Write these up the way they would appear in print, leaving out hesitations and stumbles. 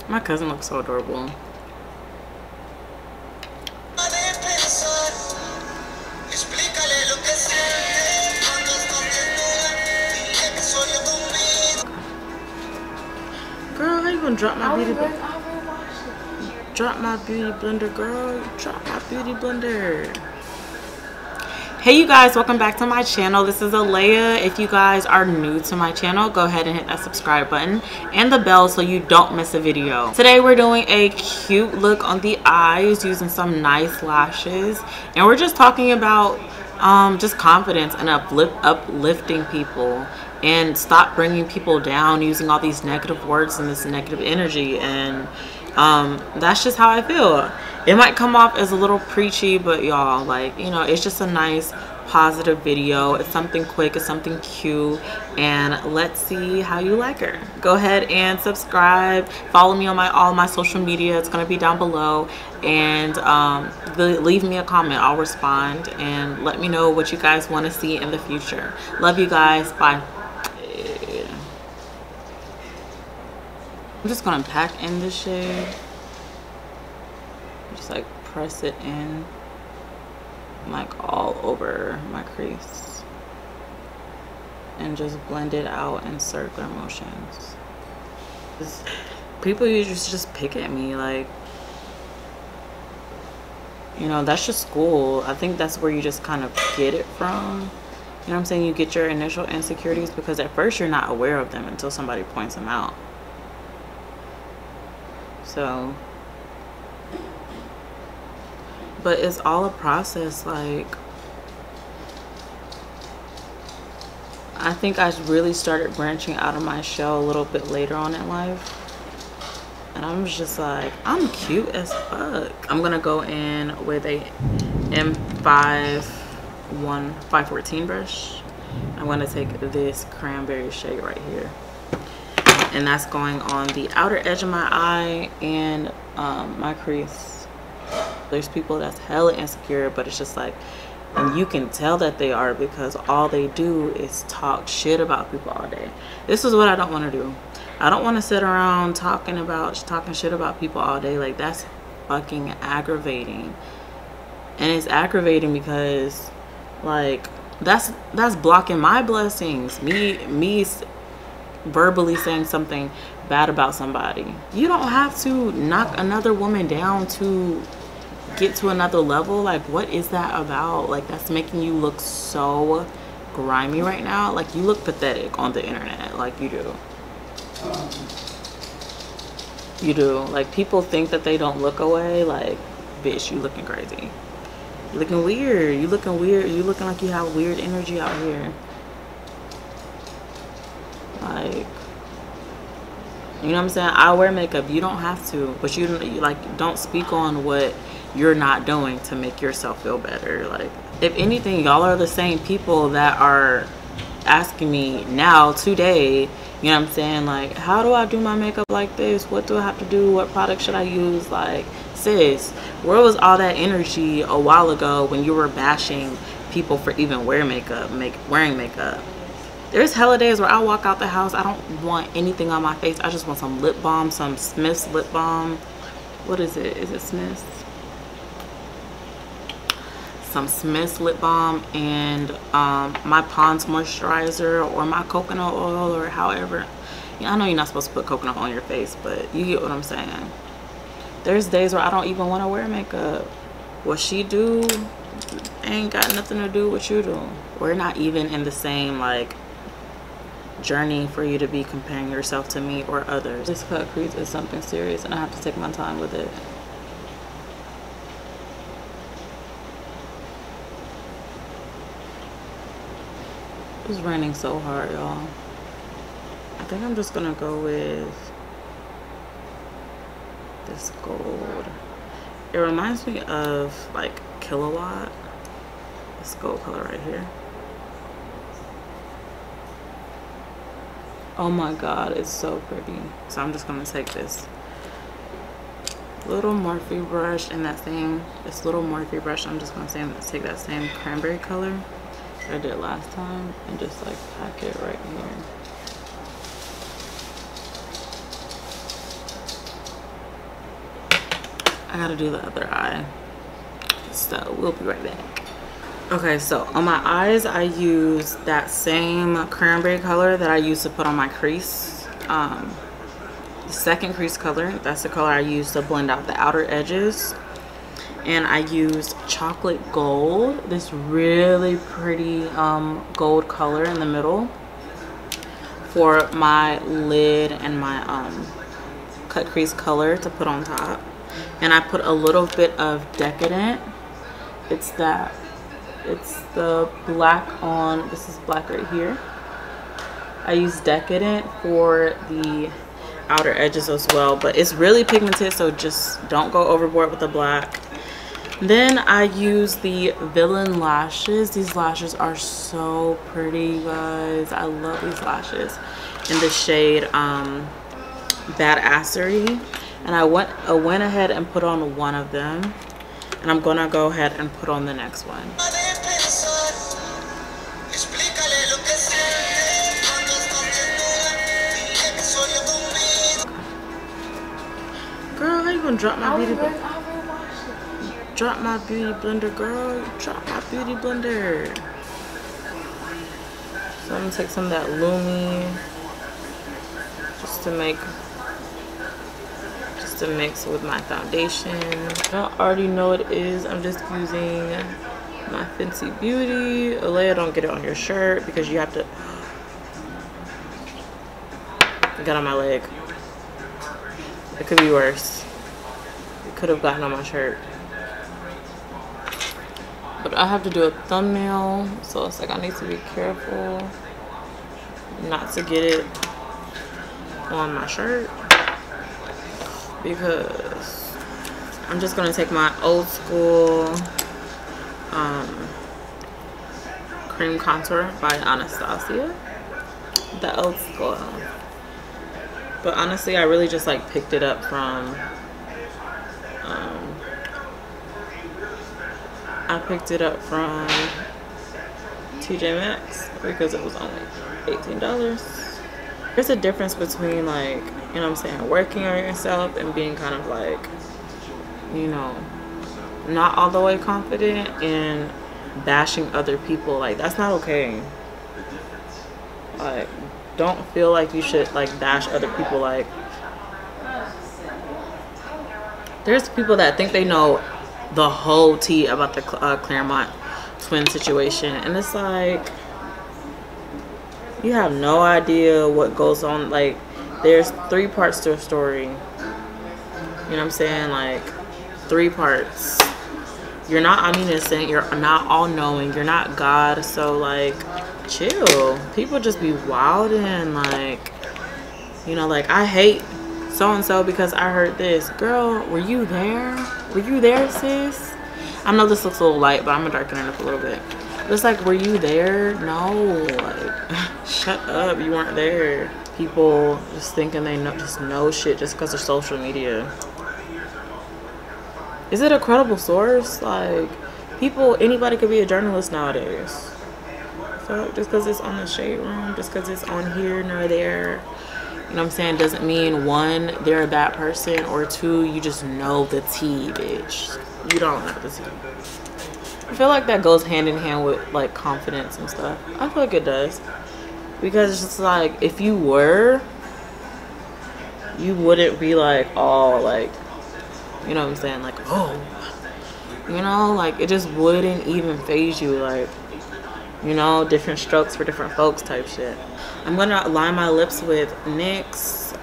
My cousin looks so adorable. Girl, how you gonna drop my beauty blender? Drop my beauty blender, girl. Drop my beauty blender. Hey you guys, welcome back to my channel. This is Alea. If you guys are new to my channel, go ahead and hit that subscribe button and the bell so you don't miss a video. Today we're doing a cute look on the eyes using some nice lashes, and we're just talking about just confidence and uplifting people, and stop bringing people down using all these negative words and this negative energy. And that's just how I feel. It might come off as a little preachy, but y'all, like, you know, it's just a nice positive video. It's something quick, it's something cute, and let's see how you like her. Go ahead and subscribe, follow me on all my social media. It's going to be down below, and leave me a comment. I'll respond, and let me know what you guys want to see in the future. Love you guys. Bye. I'm just gonna pack in this shade. Just like press it in, like all over my crease, and just blend it out in circular motions. People usually just pick at me, like, you know, that's just school. I think that's where you just kind of get it from. You know what I'm saying? You get your initial insecurities because at first you're not aware of them until somebody points them out. So, but it's all a process. Like, I think I really started branching out of my shell a little bit later on in life, and I'm just like, I'm cute as fuck. I'm gonna go in with a M514 brush. I'm gonna take this cranberry shade right here, and that's going on the outer edge of my eye and my crease. There's people that's hella insecure, but it's just like, and you can tell that they are, because all they do is talk shit about people all day. This is what I don't want to do. I don't want to sit around talking shit about people all day. Like, that's fucking aggravating. And it's aggravating because, like, that's blocking my blessings. Me verbally saying something bad about somebody. You don't have to knock another woman down to get to another level. Like, what is that about? Like, that's making you look so grimy right now. Like, you look pathetic on the internet. Like, you do. You do. Like, people think that they don't look away. Like, bitch, you looking crazy. You looking weird. You looking weird. You looking like you have weird energy out here. Like, you know what I'm saying? I wear makeup. You don't have to, but you like, don't speak on what you're not doing to make yourself feel better. Like, if anything, y'all are the same people that are asking me now today, you know what I'm saying, like, how do I do my makeup like this? What do I have to do? What product should I use? Like, sis, where was all that energy a while ago when you were bashing people for even wearing makeup? There's hella days where I walk out the house, I don't want anything on my face. I just want some lip balm, some Smith's lip balm. What is it? Is it Smith's? Some Smith's lip balm, and my Pond's moisturizer, or my coconut oil, or however. I know you're not supposed to put coconut on your face, but you get what I'm saying. There's days where I don't even want to wear makeup. What she do ain't got nothing to do with what you do. We're not even in the same, like, journey for you to be comparing yourself to me or others. This cut crease is something serious, and I have to take my time with it. It's raining so hard, y'all. I think I'm just gonna go with this gold. It reminds me of, like, Kilowatt. This gold color right here. Oh my god, it's so pretty. So I'm just gonna take this little Morphe brush, and this little Morphe brush, I'm just gonna take that same cranberry color I did last time, and just, like, pack it right here. I gotta do the other eye. So we'll be right back. Okay, so on my eyes, I use that same cranberry color that I used to put on my crease. The second crease color, that's the color I use to blend out the outer edges. And I used chocolate gold, this really pretty gold color in the middle for my lid and my cut crease color to put on top. And I put a little bit of Decadent. It's the black on, this is black right here. I use Decadent for the outer edges as well, but it's really pigmented, so just don't go overboard with the black. Then I use the Villain lashes. These lashes are so pretty, you guys. I love these lashes in the shade Badassery. And I went ahead and put on one of them, and I'm gonna go ahead and put on the next one. Girl, how you gonna drop my beauty blender? Drop my beauty blender, girl. Drop my beauty blender. So I'm gonna take some of that Lumi just to mix with my foundation. I already know it is. I'm just using my Fenty Beauty. Alea, don't get it on your shirt because you have to. It got on my leg. It could be worse. It could have gotten on my shirt. But I have to do a thumbnail, so it's like I need to be careful not to get it on my shirt, because I'm just gonna take my old school cream contour by Anastasia, the old school. But honestly, I really just like picked it up from TJ Maxx because it was only $18. There's a difference between, like, you know what I'm saying, working on yourself and being kind of like, you know, not all the way confident and bashing other people. Like, that's not okay. Like, don't feel like you should like bash other people. Like, there's people that think they know the whole tea about the Claremont twin situation, and it's like, you have no idea what goes on. Like, there's 3 parts to a story, you know what I'm saying? Like, 3 parts. You're not omniscient, you're not all-knowing, you're not God, so like, chill. People just be wilding, like, you know, like, I hate so-and-so because I heard this. Girl, were you there? Were you there, sis? I know this looks a little light, but I'm gonna darken it up a little bit. It's like, were you there? No, like, shut up, you weren't there. People just thinking they know shit just because of social media. Is it a credible source? Like, anybody could be a journalist nowadays. So just because it's on the shade room, just because it's on here nor there, you know what I'm saying, doesn't mean 1, they're a bad person, or 2, you just know the tea, bitch. You don't know the tea. I feel like that goes hand in hand with like confidence and stuff. I feel like it does, because it's just like, if you were, you wouldn't be like all like, you know what I'm saying, like, oh, you know, like, it just wouldn't even phase you. Like, you know, different strokes for different folks type shit. I'm gonna line my lips with NYX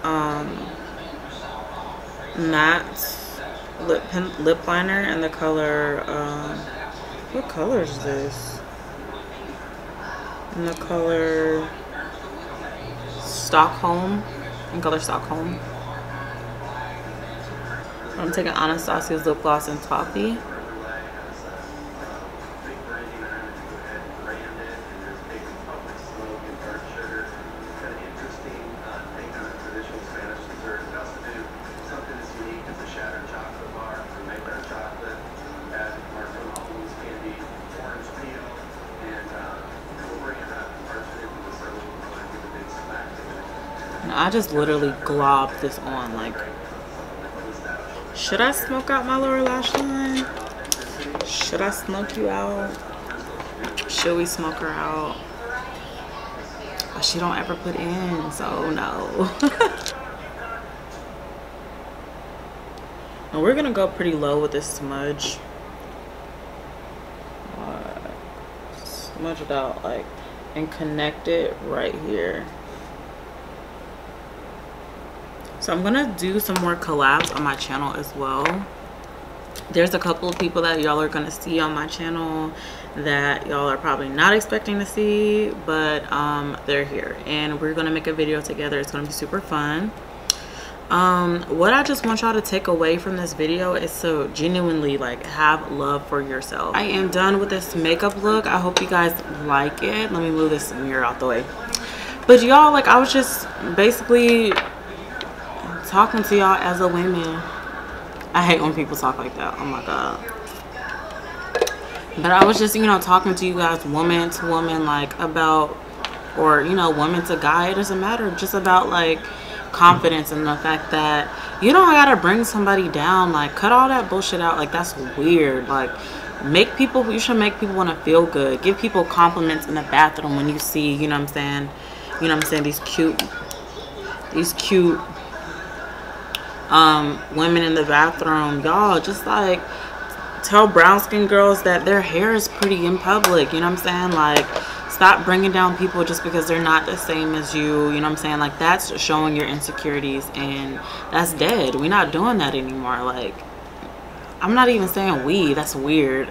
matte lip liner in the color, what color is this? In the color Stockholm, I'm taking Anastasia's lip gloss in Toffee. I just literally globbed this on, like, Should I smoke out my lower lash line? Should I smoke you out? Should we smoke her out? Oh, she don't ever put in, so no. And we're gonna go pretty low with this smudge. Smudge it out, like, and connect it right here. So I'm gonna do some more collabs on my channel as well. There's a couple of people that y'all are gonna see on my channel that y'all are probably not expecting to see, but they're here and we're gonna make a video together. It's gonna be super fun. What I just want y'all to take away from this video is to genuinely like have love for yourself. I am done with this makeup look. I hope you guys like it. Let me move this mirror out the way. But y'all, like, I was just basically talking to y'all as a woman. I hate when people talk like that. Oh my god. But I was just, you know, talking to you guys woman to woman, like, about, or, you know, woman to guy. It doesn't matter. Just about like confidence and the fact that you don't gotta bring somebody down. Like, cut all that bullshit out. Like, that's weird. Like, you should make people want to feel good. Give people compliments in the bathroom when you see, you know what I'm saying, these cute women in the bathroom. Y'all just like tell brown skin girls that their hair is pretty in public, you know what I'm saying? Like, stop bringing down people just because they're not the same as you, you know what I'm saying? Like, that's showing your insecurities, and that's dead. We're not doing that anymore. Like, I'm not even saying we, that's weird.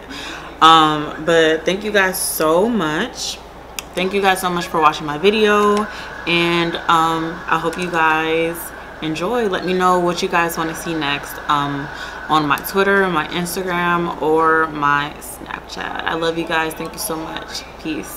But thank you guys so much. Thank you guys so much for watching my video, and I hope you guys enjoy. Let me know what you guys want to see next on my Twitter, my Instagram, or my Snapchat. I love you guys. Thank you so much. Peace.